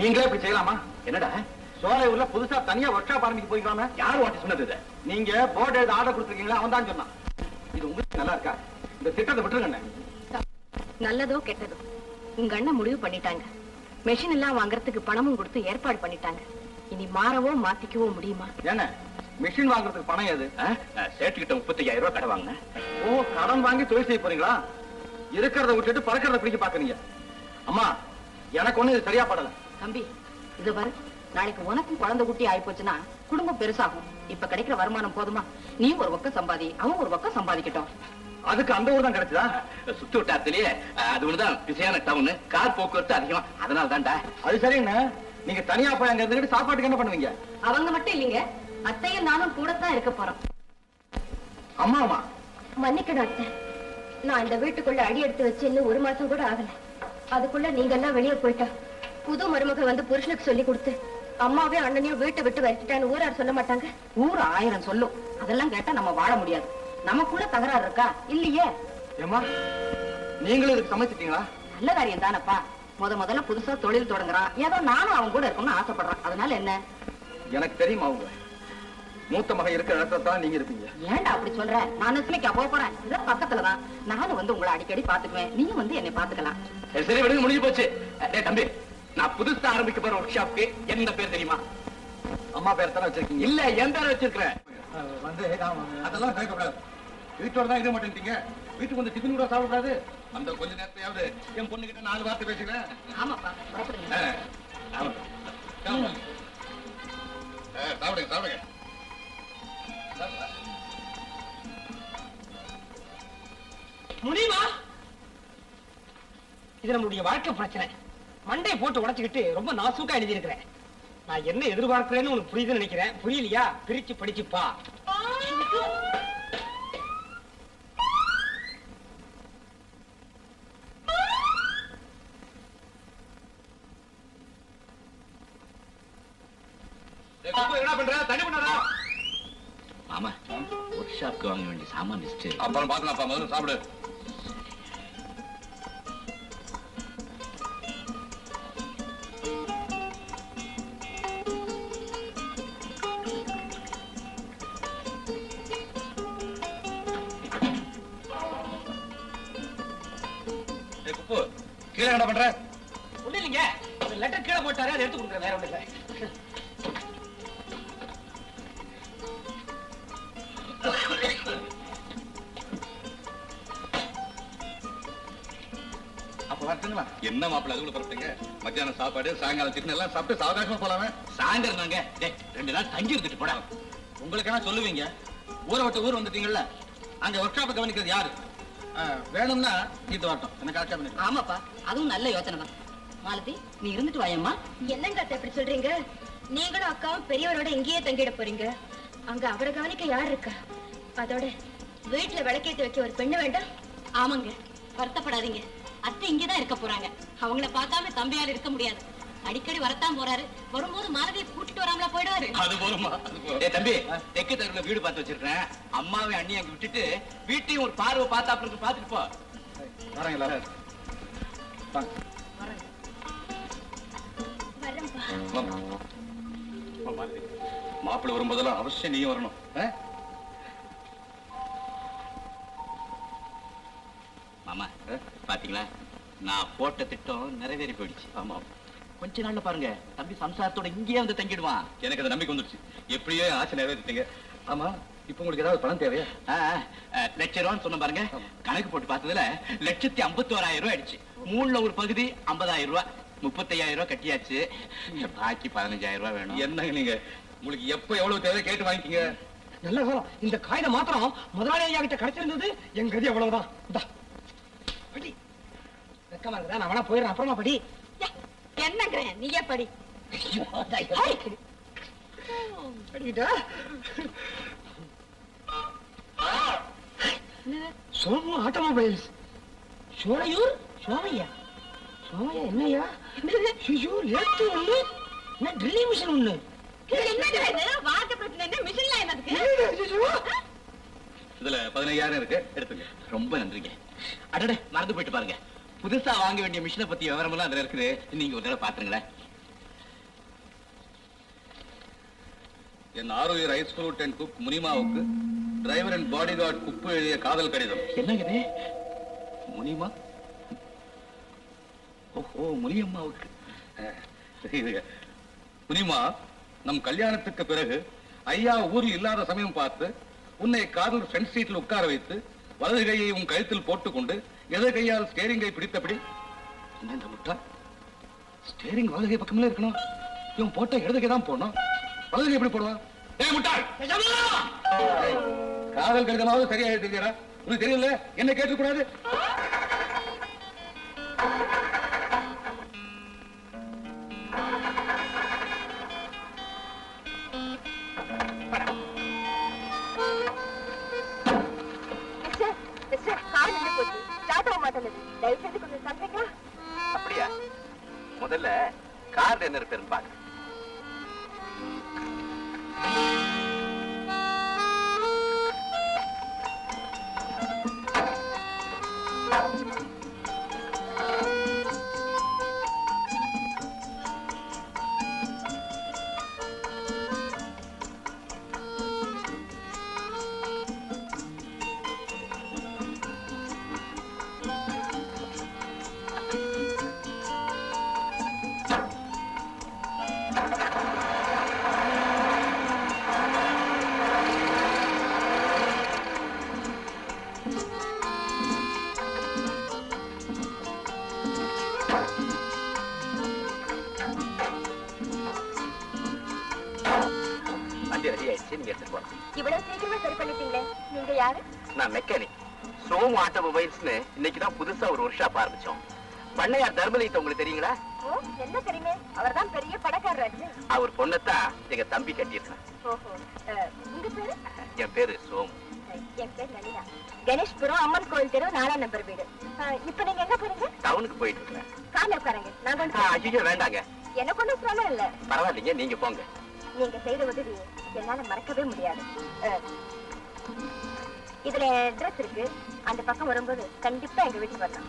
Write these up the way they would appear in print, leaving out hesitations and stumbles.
நீங்களே இப்படி செய்யலாமா? என்னடா சோலையூர்ல புதுசா தனியா ஒர்க் ஷாப் ஆரம்பிக்க போய்க்கலாமா? யார் வாட்டி சொன்னது இதை? நீங்க போர்டு எழுத ஆர்டர் கொடுத்துருக்கீங்களா? அவன் தான் சொன்னான். இது உங்களுக்கு நல்லா இருக்கா? இந்த திட்டத்தை விட்டுருங்க. நல்லதோ கெட்டதோ உங்க அண்ணன் முடிவு பண்ணிட்டாங்க. மெஷின் எல்லாம் வாங்குறதுக்கு பணமும் கொடுத்து ஏற்பாடு பண்ணிட்டாங்க. இனி மாறவோ மாத்திக்கவோ முடியுமா? என்ன மிஷின் வாங்குறதுக்கு பணம் ஏது? சேட்டுக்கிட்ட 35,000 ரூபாய் கடை வாங்கினேன். ஓ, கடன் வாங்கி தொழில் செய்ய போறீங்களா? இருக்கிறத விட்டுட்டு பறக்கிறத பிடிக்க பாக்குறீங்க. அம்மா, எனக்கு ஒண்ணு இது சரியா படல. தம்பி, இது பாரு, நாளைக்கு உனக்கும் குழந்தை குட்டி ஆயி போச்சுன்னா குடும்பம் பெருசாகும். இப்ப கிடைக்கிற வருமானம் போதுமா? நீ ஒரு பக்கம் சம்பாதி, அவன் ஒரு பக்கம் சம்பாதிக்கட்டும். அதுக்கு அந்த ஊர் தான் கிடைச்சதா? சுத்து வட்டாரத்திலேயே அது ஒண்ணுதான் பிஸியான டவுனு, கார் போக்குவரத்து அதிகம். அதனால தான்டா. அது சரிங்க. நீங்க தனியா போய் அங்க இருந்துட்டு சாப்பாட்டுக்கு என்ன பண்ணுவீங்க? அவங்க மட்டும் இல்லைங்க, அத்தையும் நானும் கூடத்தான் இருக்க போறோம். அம்மா மன்னிக்கணும் அத்தை, நான் இந்த வீட்டுக்குள்ள அடி எடுத்து வச்சு இன்னும் 1 மாசம் கூட ஆகல. அதுக்குள்ள நீங்க எல்லாம் வெளியே போயிட்டா புது மருமக வந்து புருஷனுக்கு சொல்லி கொடுத்து அம்மாவே அண்ணனையும் வீட்டை விட்டு வச்சுட்டான்னு ஊரார் சொல்ல மாட்டாங்க? ஊர் 1000 சொல்லும். அதெல்லாம் கேட்டா நம்ம வாழ முடியாது. நமக்குள்ள தகராறு இருக்கா? இல்லையே. ஏமா, நீங்களும் இதுக்கு சமைச்சிட்டீங்களா? நல்ல காரியம் தானப்பா. முதல்ல புதுசா தொழில் தொடங்குறான். ஏதோ நானும் அவன் கூட இருக்கணும்னு ஆசைப்படுறான். அதனால என்ன? எனக்கு தெரியுமா, அவங்க மூத்த மகன் இருக்கிற இடத்துல தான் நீங்க இருப்பீங்க. ஏன்டா அப்படி சொல்ற? நான் நெஸ்மிக்கா போறேன். இத பக்கத்துலதான். நானும் வந்து உங்களை அடிக்கடி பாத்துக்குவேன். நீயும் வந்து என்னை பாத்துக்கலாம். சரி விடுங்க, முடிஞ்சு போச்சு. தம்பி, நான் புதுசா ஆரம்பிக்க போற ஒர்க் ஷாப்க்கு என்ன பேர் தெரியுமா? அம்மா பேர் தானே வச்சிருக்கீங்க? இல்ல, என் பேரை வச்சிருக்கிறேன். வந்து அதெல்லாம் கேட்கக்கூடாது. வீட்டோட தான் இருக்க மாட்டேங்க. வீட்டுக்கு வந்து டிஃபன் கூட சாப்பிடக்கூடாது. அந்த கொஞ்ச நேரத்தையாவது என் பொண்ணு கிட்ட 4 வார்த்தை பேசுகிறேன். ஆமாப்பா, புறப்படுங்க. சாப்பிடுங்க. முடியுமா? இது நம்மளுடைய வாழ்க்கை பிரச்சனை. மண்டையை போட்டு உடைச்சுக்கிட்டு ரொம்ப நாசூக்கா எழுதி இருக்கிறேன். நான் என்ன எதிர்பார்க்கிறேன்னு உனக்கு புரியுதுன்னு நினைக்கிறேன். புரியலையா? பிரிச்சு படிச்சுப்பா. என்ன பண்ற? தண்ணி பண்ணாரா? மாமா, ஒர்க் ஷாப்க்கு வாங்க வேண்டிய சாமான் லிஸ்ட் அப்புறம் பாத்துலாம். முதல்ல சாப்பிடு. குப்பு, கீழே என்ன பண்ற? ஒண்ணு இல்லைங்க, லெட்டர் கீழே போட்டாரு, அதை எடுத்து கொடுக்குறேன். வேற ஒண்ணு இல்லை. என்ன மாப்பிள்ள அதுக்குள்ள பரப்பிட்டீங்க? மத்தியானம் சாப்பாடு, சாயங்காலம் டிஃபன் எல்லாம் சாப்பிட்டு சாவகாசமா போலாமே. சாயந்தரம் தாங்க 2 நாள் தங்கி இருந்துட்டு போடா. உங்களுக்கு என்ன சொல்லுவீங்க? ஊரை விட்டு ஊர் வந்துட்டீங்கல்ல, அங்க ஒர்க் ஷாப்பை கவனிக்கிறது யாரு? வேணும்னா இது வரட்டும். எனக்கு ஆட்சேபம் பண்ணி. ஆமாப்பா, அதுவும் நல்ல யோசனை தான். மாலதி, நீ இருந்துட்டு வாயம்மா. என்னங்க அத்தை எப்படி சொல்றீங்க? நீங்களும் அக்காவும் பெரியவரோட இங்கேயே தங்கிட போறீங்க. அங்க அவரை கவனிக்க யார் இருக்கா? அதோட வீட்டுல விளக்கேத்தி வைக்க ஒரு பெண்ணு வேண்டாம்? ஆமாங்க, வருத்தப்படாதீங்க. அத்தை இங்கதான் இருக்க போறாங்க. அவங்கள பார்க்காம தம்பியால் இருக்க முடியாது. அடிக்கடி வரத்தான் போறாரு. வரும்போது மாலதியை கூட்டிட்டு வராமலா போயிடுவாரு. அது போருமா? தம்பி, தெற்கு தெருவுல வீடு பார்த்து வச்சிருக்கேன். அம்மாவை அண்ணி அங்க விட்டுட்டு வீட்டையும் ஒரு பார்வை பார்த்தாப்புல பாத்துட்டு போ. வரீங்களா? மாப்பிள்ளை வரும்போதெல்லாம் அவசியம் நீயும் வரணும். மாமா, பாத்தீங்களா, நான் போட்ட திட்டம் நிறைவேறி போயிடுச்சு. ஆமா, கொஞ்ச நாள்ல பாருங்க, தம்பி சம்சாரத்தோட இங்கேயே வந்து தங்கிடுவான். எனக்கு அந்த நம்பிக்கை வந்துருச்சு. எப்படியோ ஆசை நிறைவேற்றிட்டீங்க. ஆமா, இப்ப உங்களுக்கு ஏதாவது பணம் தேவையா? 1,00,000 சொன்ன பாருங்க. கணக்கு போட்டு பார்த்ததுல 1,51,000 ரூபாய் ஆயிடுச்சு. 3ல ஒரு பகுதி 50,000 ரூபாய், 35,000 ரூபாய் கட்டியாச்சு. பாக்கி 15,000 ரூபாய் வேணும். என்னங்க நீங்க, உங்களுக்கு எப்ப எவ்வளவு தேவை கேட்டு வாங்கிக்கீங்க. நல்ல காலம். இந்த காகிதம் மாத்திரம் முதலாளி ஐயா கிட்ட கிடைச்சிருந்தது. என் கதி அவ்வளவுதான். வெக்கமா இருக்குதா? நான் வேணா போயிடுறேன். அப்புறமா படி. என்னங்கிறேன், நீயே படி. படிக்கிட்டா? சோமு ஆட்டோமொபைல்ஸ், சோலையூர் சோமையா. சோமையா என்னையா? ஐயோ, லேட்டு ஒண்ணு, என்ன ட்ரில்லிங் மிஷின் ஒண்ணு. இதுல 15,000 இருக்கு, எடுத்துங்க. ரொம்ப நன்றிங்க. அடடே, மறந்து போயிட்டு பாருங்க. புதுசா வாங்க வேண்டிய மிஷினை பத்தி விவரம் எல்லாம் அதுல இருக்குது. நீங்க ஒரு தடவை பாத்துருங்களேன். என் ஆரோக்கிய ரைஸ் ஃப்ரூட் அண்ட் குக் முனிமாவுக்கு டிரைவர் அண்ட் பாடி கார்டு குப்பு எழுதிய காதல் கடிதம். என்னங்க இது? முனிமா? ஓஹோ, முனியம்மாவுக்கு. முனிமா, நம் கல்யாணத்துக்கு பிறகு ஐயா ஊரில் இல்லாத சமயம் பார்த்து உன்னை காரில் ஃப்ரண்ட் சீட்டில் உட்கார வைத்து வலது கையை உன் கழுத்தில் போட்டுக்கொண்டு எதை கையால் ஸ்டேரிங்கை பிடித்தபடி. என்ன இந்த முட்டா, ஸ்டேரிங் வலது கை பக்கமே இருக்கணும், இவன் போட்ட இடது கை தான் போடணும், வலது கை எப்படி போடுவான்? ஏய் முட்டாள், காதல் கடிதமாவது சரியா எழுதிக்கிறா? உனக்கு தெரியல, என்ன கேட்கக்கூடாது. அப்படியா? முதல்ல கார் என்ன ரிப்பேர் பாரு. இவ்வளவு சீக்கிரமா சரி பண்ணிட்டீங்களே, நீங்க யாரு? நான் மெக்கானிக், சோமு ஆட்டோமொபைல்ஸ்னு இன்னைக்குதான் புதுசா ஒரு ஒர்க் ஷாப் ஆரம்பிச்சோம். பண்ணையார் தர்மலிங்கம் உங்களுக்கு தெரியுங்களா? ஓ, என்ன தெரியுமே, அவர்தான் பெரிய பணக்காரராச்சு. அவர் பொண்ணத்தான் எங்க தம்பி கட்டியிருக்கான். ஓஹோ, உங்க பேரு? என் பேரு சோமு. என் பேர் லலிதா. கணேஷ்புரம் அம்மன் கோயில் தெரு 4ஆம் நம்பர் வீடு. இப்ப நீங்க எங்க போறீங்க? டவுனுக்கு போயிட்டு இருக்கேன். கார்ல உட்காருங்க, நான் கொண்டு ஐயோ வேண்டாங்க. எனக்கு ஒண்ணும் சிரமம் இல்ல. பரவாயில்லைங்க, நீங்க போங்க. நீங்க செய்த உதவி என்னால மறக்கவே முடியாது. இதுல அட்ரஸ் இருக்கு, அந்த பக்கம் வரும்போது கண்டிப்பா எங்க வீட்டுக்கு வரலாம்.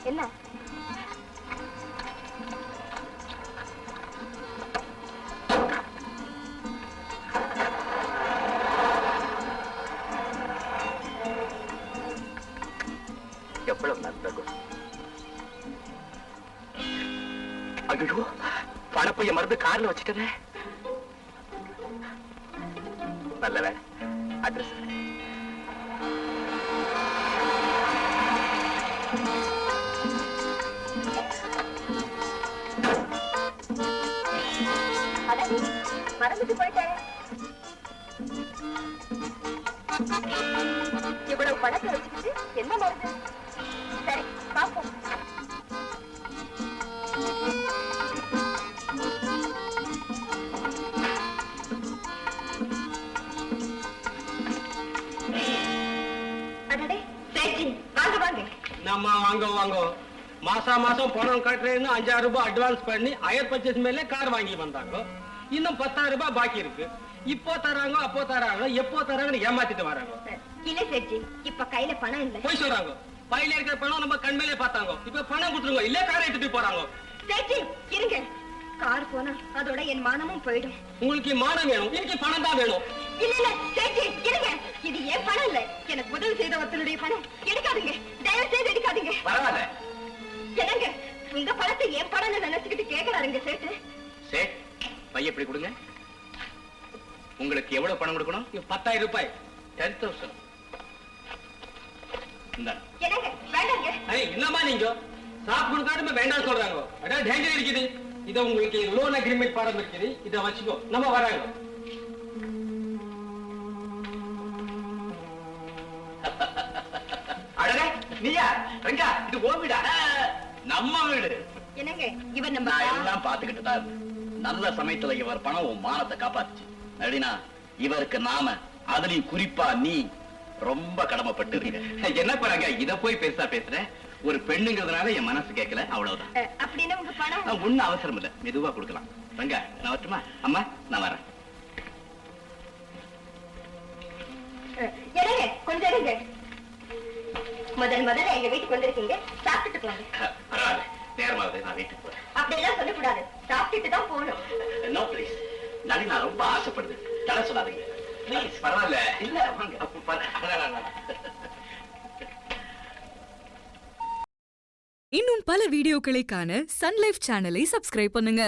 என்ன? எவ்வளவு நல்லது. ஐயோ, பணப்பைய மருந்து கார்ல வச்சுட்டே. நல்ல வேலை, அட்ரஸ் மறந்துட்டு போயிட்டாரு. இவ்வளவு பணத்தை வச்சுக்கிட்டு என்ன மருந்து? சரி, பாப்போம். நம்ம வாங்க மாசம் பணம் கட்டுறேன்னு 5000 ரூபாய் அட்வான்ஸ் பண்ணி ஹையர் பர்ச்சேஸ் மேல கார் வாங்கி வந்தாங்க. இன்னும் 10,000 ரூபாய் பாக்கி இருக்கு. இப்போ தராங்க, அப்போ தராங்க, எப்போ தராங்கன்னு ஏமாத்திட்டு வராங்க. இல்ல சேட்ஜி, இப்ப கையில பணம் இல்ல. போய் சொல்றாங்க. பையில இருக்கிற பணம் நம்ம கண்மேலே பார்த்தாங்க. இப்ப பணம் கொடுத்துருங்க, இல்ல காரை எடுத்துட்டு போறாங்க. சேட்ஜி இருங்க, கார் போனா அதோட என் மானமும் போயிடும். உங்களுக்கு மானம் வேணும், எனக்கு பணம் தான் வேணும். இல்ல சேட்ஜி இருங்க, இது ஏன் பணம் இல்ல, எனக்கு உதவி செய்த ஒருத்தருடைய பணம். எடுக்காதீங்க, தயவு செய்து எடுக்காதீங்க. பரவாயில்ல. என்னங்க, உங்க பணத்தை என் பணம் நினைச்சுக்கிட்டு கேட்கறாருங்க சேட்டு. சேட், பைய எப்படி கொடுங்க. உங்களுக்கு எவ்வளவு பணம் கொடுக்கணும்? 10,000 ரூபாய். 10,000. என்னங்க வேண்டாங்க. என்னமா நீங்க சாப் கொடுக்காம வேண்டாம் சொல்றாங்க. அட டேஞ்சர் இருக்குது. இத உங்களுக்கு லோன் அக்ரிமெண்ட் பாரம் இருக்குது, இத வச்சுக்கோ, நம்ம வராங்க. அடடே, நீயா ரங்கா, இது ஓ வீடா? நம்ம வீடு. என்னங்க இவர் நம்ம எல்லாம் பாத்துக்கிட்டு தான். நல்ல சமயத்துல இவர் பணம் உன் மானத்தை காப்பாத்துச்சு. நடினா இவருக்கு நாம, அதுலயும் குறிப்பா நீ ரொம்ப கடமைப்பட்டு இருக்க. என்ன பாருங்க, இத போய் பெருசா பேசுற. ஒரு பெண்ணுங்கிறதுனால என் மனசு கேட்கல, அவ்வளவுதான். அப்படின்னு உங்க பணம் ஒண்ணும் அவசரம் இல்ல, மெதுவா கொடுக்கலாம். ரங்கா, நான் வரட்டுமா? அம்மா, நான் வரேன். என்னங்க கொஞ்சம் இருங்க. முதல்ல எங்க வீட்டுக்கு வந்திருக்கீங்க, சாப்பிட்டுட்டு போங்க. பரவாயில்ல, நேரமாவது நான் வீட்டுக்கு போறேன். அப்படியெல்லாம் சொல்லக்கூடாது, சாப்பிட்டுட்டு தான் போகணும். நோ ப்ளீஸ், நளினா ரொம்ப ஆசைப்படுது. தலை சொல்லாதீங்க ப்ளீஸ். பரவாயில்ல. இல்ல வாங்க. இன்னும் பல வீடியோக்களை காண சன் லைஃப் சேனலை சப்ஸ்கிரைப் பண்ணுங்க.